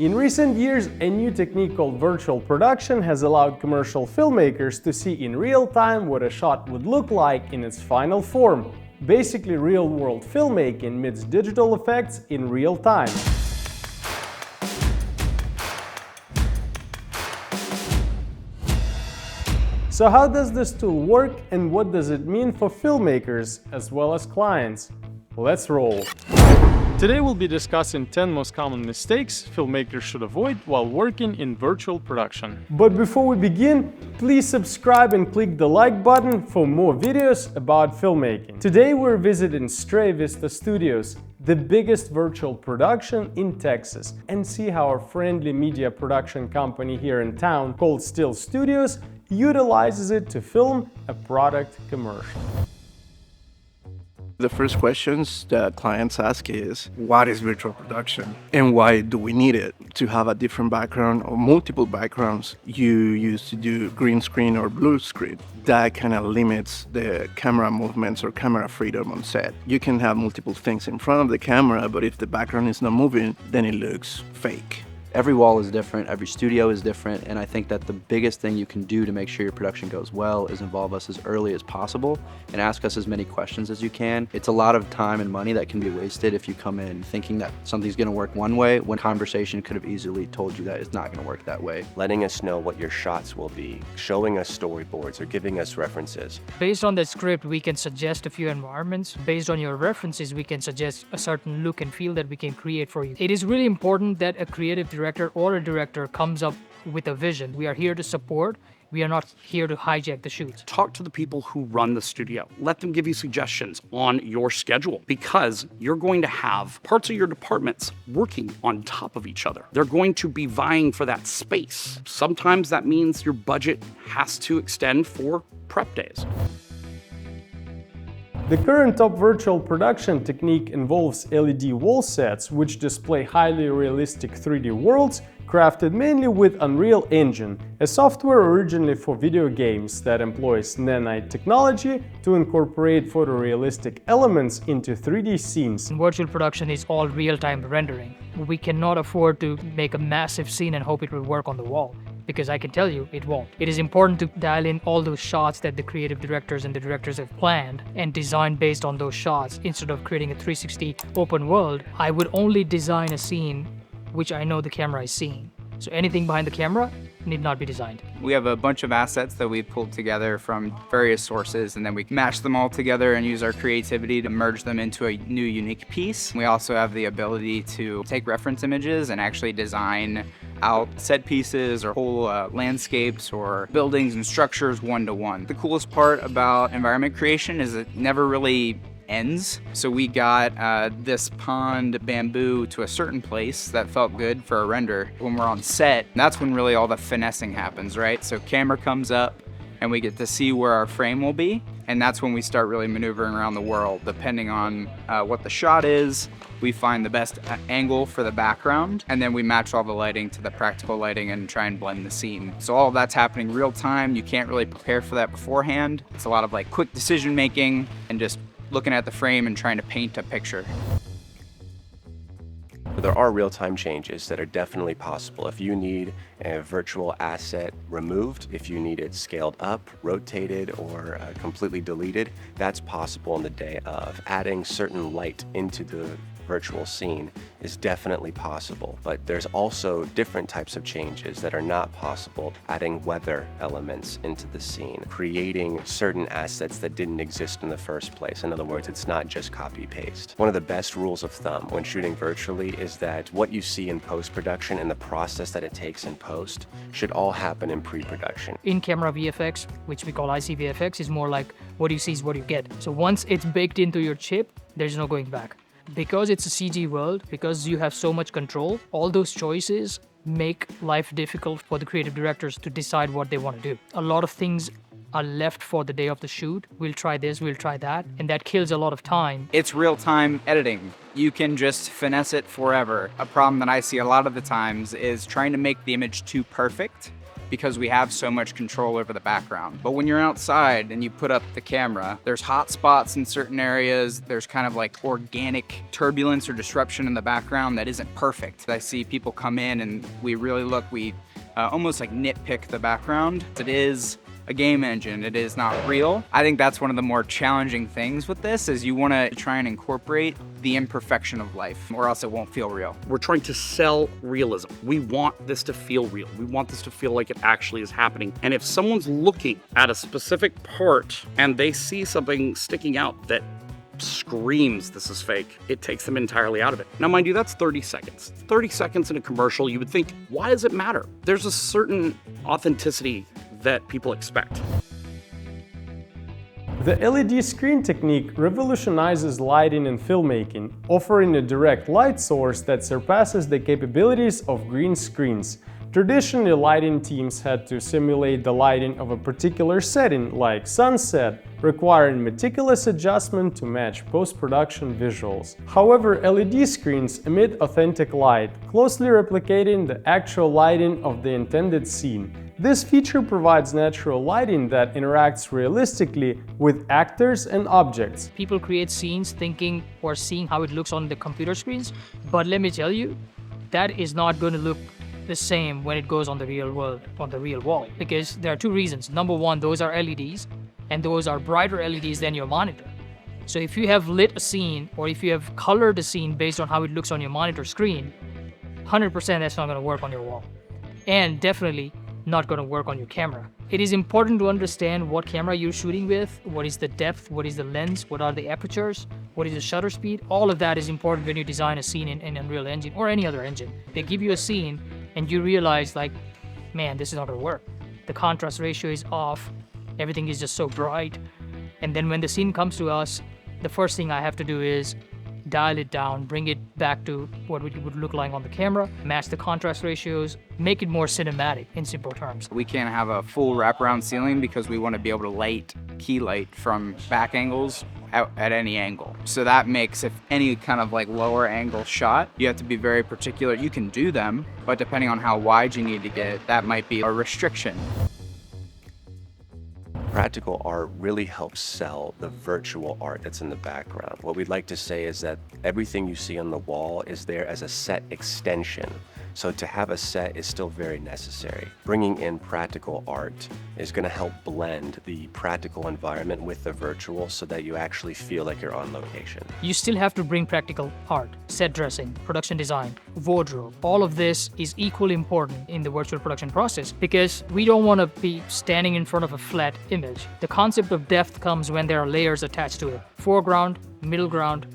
In recent years, a new technique called virtual production has allowed commercial filmmakers to see in real time what a shot would look like in its final form. Basically, real-world filmmaking meets digital effects in real time. So how does this tool work and what does it mean for filmmakers as well as clients? Let's roll! Today we'll be discussing 10 most common mistakes filmmakers should avoid while working in virtual production. But before we begin, please subscribe and click the like button for more videos about filmmaking. Today we're visiting Stray Vista Studios, the biggest virtual production in Texas, and see how our friendly media production company here in town called Still Studios utilizes it to film a product commercial. The first questions that clients ask is, what is virtual production and why do we need it? To have a different background or multiple backgrounds, you used to do green screen or blue screen. That kind of limits the camera movements or camera freedom on set. You can have multiple things in front of the camera, but if the background is not moving, then it looks fake. Every wall is different, every studio is different, and I think that the biggest thing you can do to make sure your production goes well is involve us as early as possible and ask us as many questions as you can. It's a lot of time and money that can be wasted if you come in thinking that something's gonna work one way when conversation could have easily told you that it's not gonna work that way. Letting us know what your shots will be, showing us storyboards or giving us references. Based on the script, we can suggest a few environments. Based on your references, we can suggest a certain look and feel that we can create for you. It is really important that a creative director or a director comes up with a vision. We are here to support. We are not here to hijack the shoots. Talk to the people who run the studio. Let them give you suggestions on your schedule because you're going to have parts of your departments working on top of each other. They're going to be vying for that space. Sometimes that means your budget has to extend for prep days. The current top virtual production technique involves LED wall sets, which display highly realistic 3D worlds crafted mainly with Unreal Engine, a software originally for video games that employs nanite technology to incorporate photorealistic elements into 3D scenes. Virtual production is all real-time rendering. We cannot afford to make a massive scene and hope it will work on the wall, because I can tell you it won't. It is important to dial in all those shots that the creative directors and the directors have planned and design based on those shots. Instead of creating a 360 open world, I would only design a scene which I know the camera is seeing. So anything behind the camera need not be designed. We have a bunch of assets that we've pulled together from various sources, and then we mash them all together and use our creativity to merge them into a new unique piece. We also have the ability to take reference images and actually design out set pieces or whole landscapes or buildings and structures one-to-one. The coolest part about environment creation is it never really ends. So we got this pond bamboo to a certain place that felt good for a render. When we're on set, that's when really all the finessing happens, right? So camera comes up and we get to see where our frame will be. And that's when we start really maneuvering around the world. Depending on what the shot is, we find the best angle for the background, and then we match all the lighting to the practical lighting and try and blend the scene. So all of that's happening real time. You can't really prepare for that beforehand. It's a lot of like quick decision making and just looking at the frame and trying to paint a picture. There are real-time changes that are definitely possible. If you need a virtual asset removed, if you need it scaled up, rotated, or completely deleted, that's possible on the day of. Adding certain light into the virtual scene is definitely possible, but there's also different types of changes that are not possible. Adding weather elements into the scene, creating certain assets that didn't exist in the first place. In other words, it's not just copy-paste. One of the best rules of thumb when shooting virtually is that what you see in post-production and the process that it takes in post should all happen in pre-production. In-camera VFX, which we call ICVFX, is more like what you see is what you get. So once it's baked into your chip, there's no going back. Because it's a CG world, because you have so much control, all those choices make life difficult for the creative directors to decide what they want to do. A lot of things are left for the day of the shoot. We'll try this, we'll try that, and that kills a lot of time. It's real-time editing. You can just finesse it forever. A problem that I see a lot of the times is trying to make the image too perfect because we have so much control over the background. But when you're outside and you put up the camera, there's hot spots in certain areas. There's kind of like organic turbulence or disruption in the background that isn't perfect. I see people come in and we almost like nitpick the background. It is a game engine, it is not real. I think that's one of the more challenging things with this, is you want to try and incorporate the imperfection of life, or else it won't feel real. We're trying to sell realism. We want this to feel real. We want this to feel like it actually is happening. And if someone's looking at a specific part and they see something sticking out that screams this is fake, it takes them entirely out of it. Now, mind you, that's 30 seconds. 30 seconds in a commercial, you would think, why does it matter? There's a certain authenticity that people expect. The LED screen technique revolutionizes lighting in filmmaking, offering a direct light source that surpasses the capabilities of green screens. Traditionally, lighting teams had to simulate the lighting of a particular setting, like sunset, requiring meticulous adjustment to match post-production visuals. However, LED screens emit authentic light, closely replicating the actual lighting of the intended scene. This feature provides natural lighting that interacts realistically with actors and objects. People create scenes thinking or seeing how it looks on the computer screens, but let me tell you, that is not going to look the same when it goes on the real world, on the real wall, because there are two reasons. Number one, those are LEDs, and those are brighter LEDs than your monitor. So if you have lit a scene, or if you have colored a scene based on how it looks on your monitor screen, 100% that's not going to work on your wall, and definitely not going to work on your camera. It is important to understand what camera you're shooting with, what is the depth, what is the lens, what are the apertures, what is the shutter speed. All of that is important when you design a scene in Unreal Engine or any other engine. They give you a scene and you realize, like, man, this is not going to work. The contrast ratio is off, everything is just so bright. And then when the scene comes to us, the first thing I have to do is dial it down, bring it back to what it would look like on the camera, match the contrast ratios, make it more cinematic in simple terms. We can't have a full wraparound ceiling because we want to be able to key light from back angles out at any angle. So that makes, if any kind of like lower angle shot, you have to be very particular. You can do them, but depending on how wide you need to get, that might be a restriction. Practical art really helps sell the virtual art that's in the background. What we'd like to say is that everything you see on the wall is there as a set extension. So to have a set is still very necessary. Bringing in practical art is going to help blend the practical environment with the virtual so that you actually feel like you're on location. You still have to bring practical art, set dressing, production design, wardrobe. All of this is equally important in the virtual production process because we don't want to be standing in front of a flat image. The concept of depth comes when there are layers attached to it. Foreground, middle ground,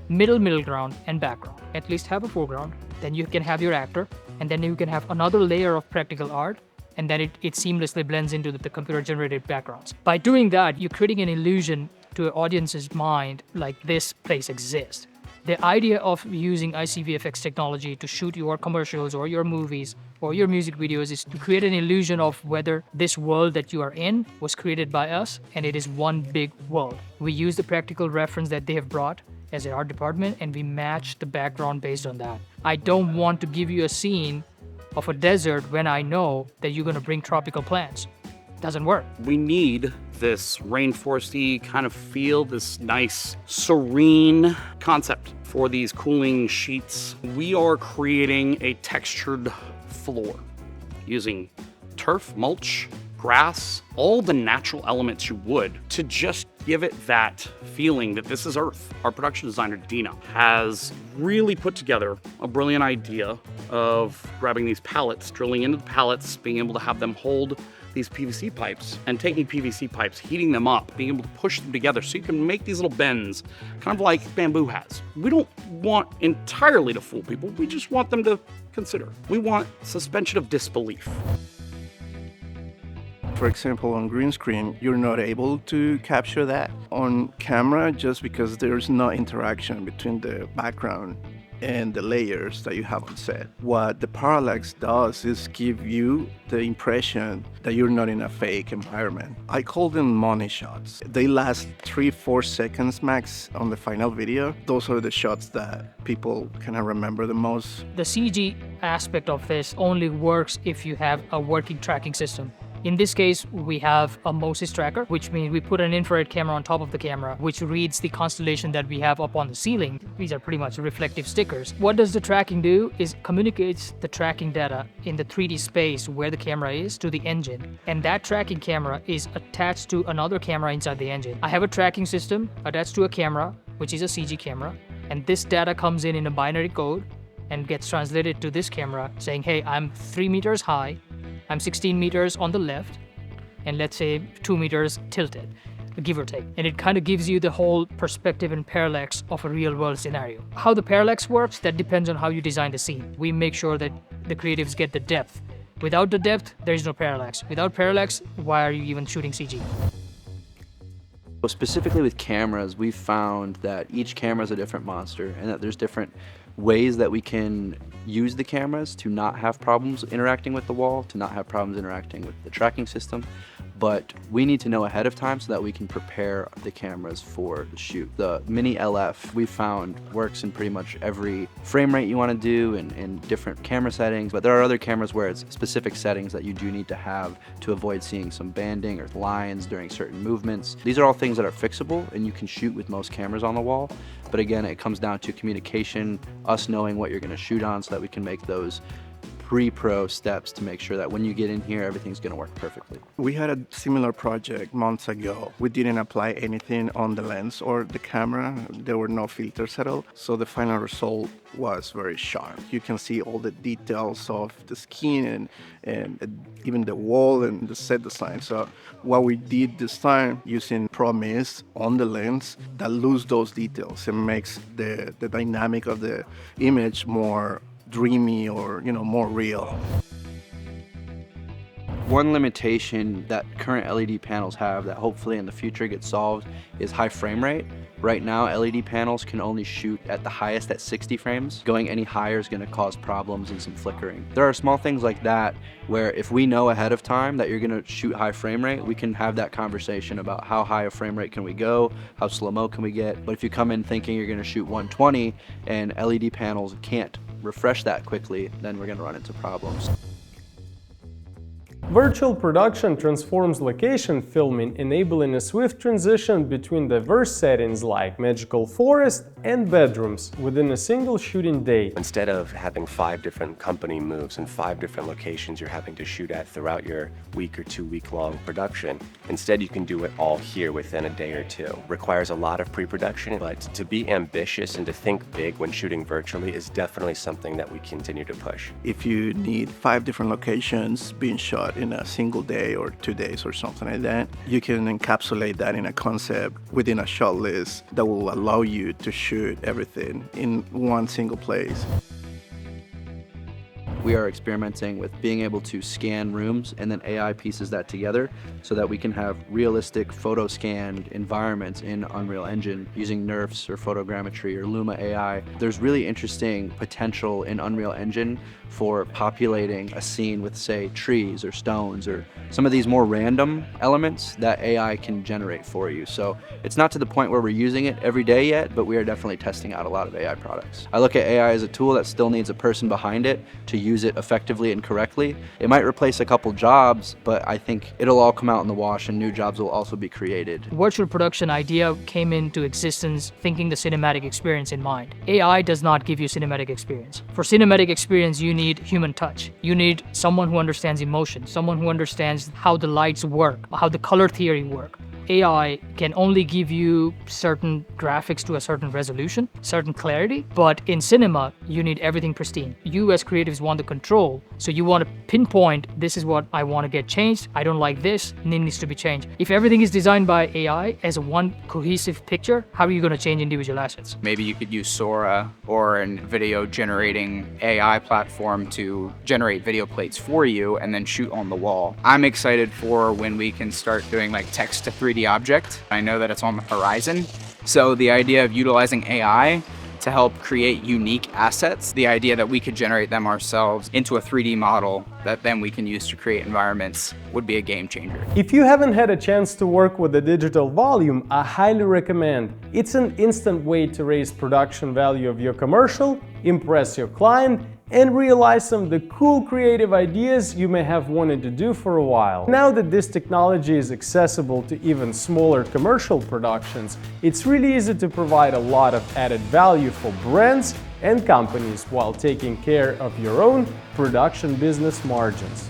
middle ground, and background. At least have a foreground. Then you can have your actor, and then you can have another layer of practical art, and then it seamlessly blends into the computer-generated backgrounds. By doing that, you're creating an illusion to an audience's mind like this place exists. The idea of using ICVFX technology to shoot your commercials or your movies or your music videos is to create an illusion of whether this world that you are in was created by us, and it is one big world. We use the practical reference that they have brought as an art department, and we match the background based on that. I don't want to give you a scene of a desert when I know that you're going to bring tropical plants. Doesn't work. We need this rainforesty kind of feel, this nice, serene concept for these cooling sheets. We are creating a textured floor using turf, mulch, grass, all the natural elements you would to just give it that feeling that this is Earth. Our production designer, Dina, has really put together a brilliant idea of grabbing these pallets, drilling into the pallets, being able to have them hold these PVC pipes and taking PVC pipes, heating them up, being able to push them together so you can make these little bends, kind of like bamboo has. We don't want entirely to fool people, we just want them to consider. We want suspension of disbelief. For example, on green screen, you're not able to capture that on camera just because there's no interaction between the background and the layers that you have on set. What the parallax does is give you the impression that you're not in a fake environment. I call them money shots. They last 3-4 seconds max on the final video. Those are the shots that people kind of remember the most. The CG aspect of this only works if you have a working tracking system. In this case, we have a MOSIS tracker, which means we put an infrared camera on top of the camera, which reads the constellation that we have up on the ceiling. These are pretty much reflective stickers. What does the tracking do is communicates the tracking data in the 3D space where the camera is to the engine. And that tracking camera is attached to another camera inside the engine. I have a tracking system attached to a camera, which is a CG camera. And this data comes in a binary code and gets translated to this camera saying, hey, I'm 3 meters high, I'm 16 meters on the left, and let's say 2 meters tilted, give or take. And it kind of gives you the whole perspective and parallax of a real world scenario. How the parallax works, that depends on how you design the scene. We make sure that the creatives get the depth. Without the depth, there is no parallax. Without parallax, why are you even shooting CG? So specifically with cameras, we've found that each camera is a different monster and that there's different ways that we can use the cameras to not have problems interacting with the wall, to not have problems interacting with the tracking system. But we need to know ahead of time so that we can prepare the cameras for the shoot. The Mini LF we found works in pretty much every frame rate you want to do and different camera settings, but there are other cameras where it's specific settings that you do need to have to avoid seeing some banding or lines during certain movements. These are all things that are fixable and you can shoot with most cameras on the wall. But again, it comes down to communication, us knowing what you're going to shoot on so that we can make those pre-pro steps to make sure that when you get in here, everything's going to work perfectly. We had a similar project months ago. We didn't apply anything on the lens or the camera. There were no filters at all. So the final result was very sharp. You can see all the details of the skin and even the wall and the set design. So what we did this time using Pro Mist on the lens that lose those details and makes the dynamic of the image more dreamy or, more real. One limitation that current LED panels have that hopefully in the future gets solved is high frame rate. Right now, LED panels can only shoot at the highest at 60 frames. Going any higher is going to cause problems and some flickering. There are small things like that where if we know ahead of time that you're going to shoot high frame rate, we can have that conversation about how high a frame rate can we go, how slow-mo can we get. But if you come in thinking you're going to shoot 120 and LED panels can't refresh that quickly, then we're going to run into problems. Virtual production transforms location filming, enabling a swift transition between diverse settings like magical forest and bedrooms within a single shooting day. Instead of having 5 different company moves and 5 different locations you're having to shoot at throughout your week or 2 week long production, instead you can do it all here within a day or two. Requires a lot of pre-production, but to be ambitious and to think big when shooting virtually is definitely something that we continue to push. If you need 5 different locations being shot in a single day or 2 days or something like that, you can encapsulate that in a concept within a shot list that will allow you to shoot everything in one single place. We are experimenting with being able to scan rooms and then AI pieces that together so that we can have realistic photo scanned environments in Unreal Engine using NeRFs or photogrammetry or Luma AI. There's really interesting potential in Unreal Engine for populating a scene with, say, trees or stones or some of these more random elements that AI can generate for you. So it's not to the point where we're using it every day yet, but we are definitely testing out a lot of AI products. I look at AI as a tool that still needs a person behind it to use it effectively and correctly. It might replace a couple jobs, but I think it'll all come out in the wash and new jobs will also be created. Virtual production idea came into existence thinking the cinematic experience in mind. AI does not give you cinematic experience. For cinematic experience, you need human touch. You need someone who understands emotion, someone who understands how the lights work, how the color theory work. AI can only give you certain graphics to a certain resolution, certain clarity, but in cinema, you need everything pristine. You as creatives want the control, so you want to pinpoint, this is what I want to get changed, I don't like this, and it needs to be changed. If everything is designed by AI as a one cohesive picture, how are you going to change individual assets? Maybe you could use Sora or a video generating AI platform to generate video plates for you and then shoot on the wall. I'm excited for when we can start doing like text to 3D object. I know that it's on the horizon. So the idea of utilizing AI to help create unique assets. The idea that we could generate them ourselves into a 3D model that then we can use to create environments would be a game changer. If you haven't had a chance to work with a digital volume, I highly recommend. It's an instant way to raise production value of your commercial, impress your client, and realize some of the cool creative ideas you may have wanted to do for a while. Now that this technology is accessible to even smaller commercial productions, it's really easy to provide a lot of added value for brands and companies while taking care of your own production business margins.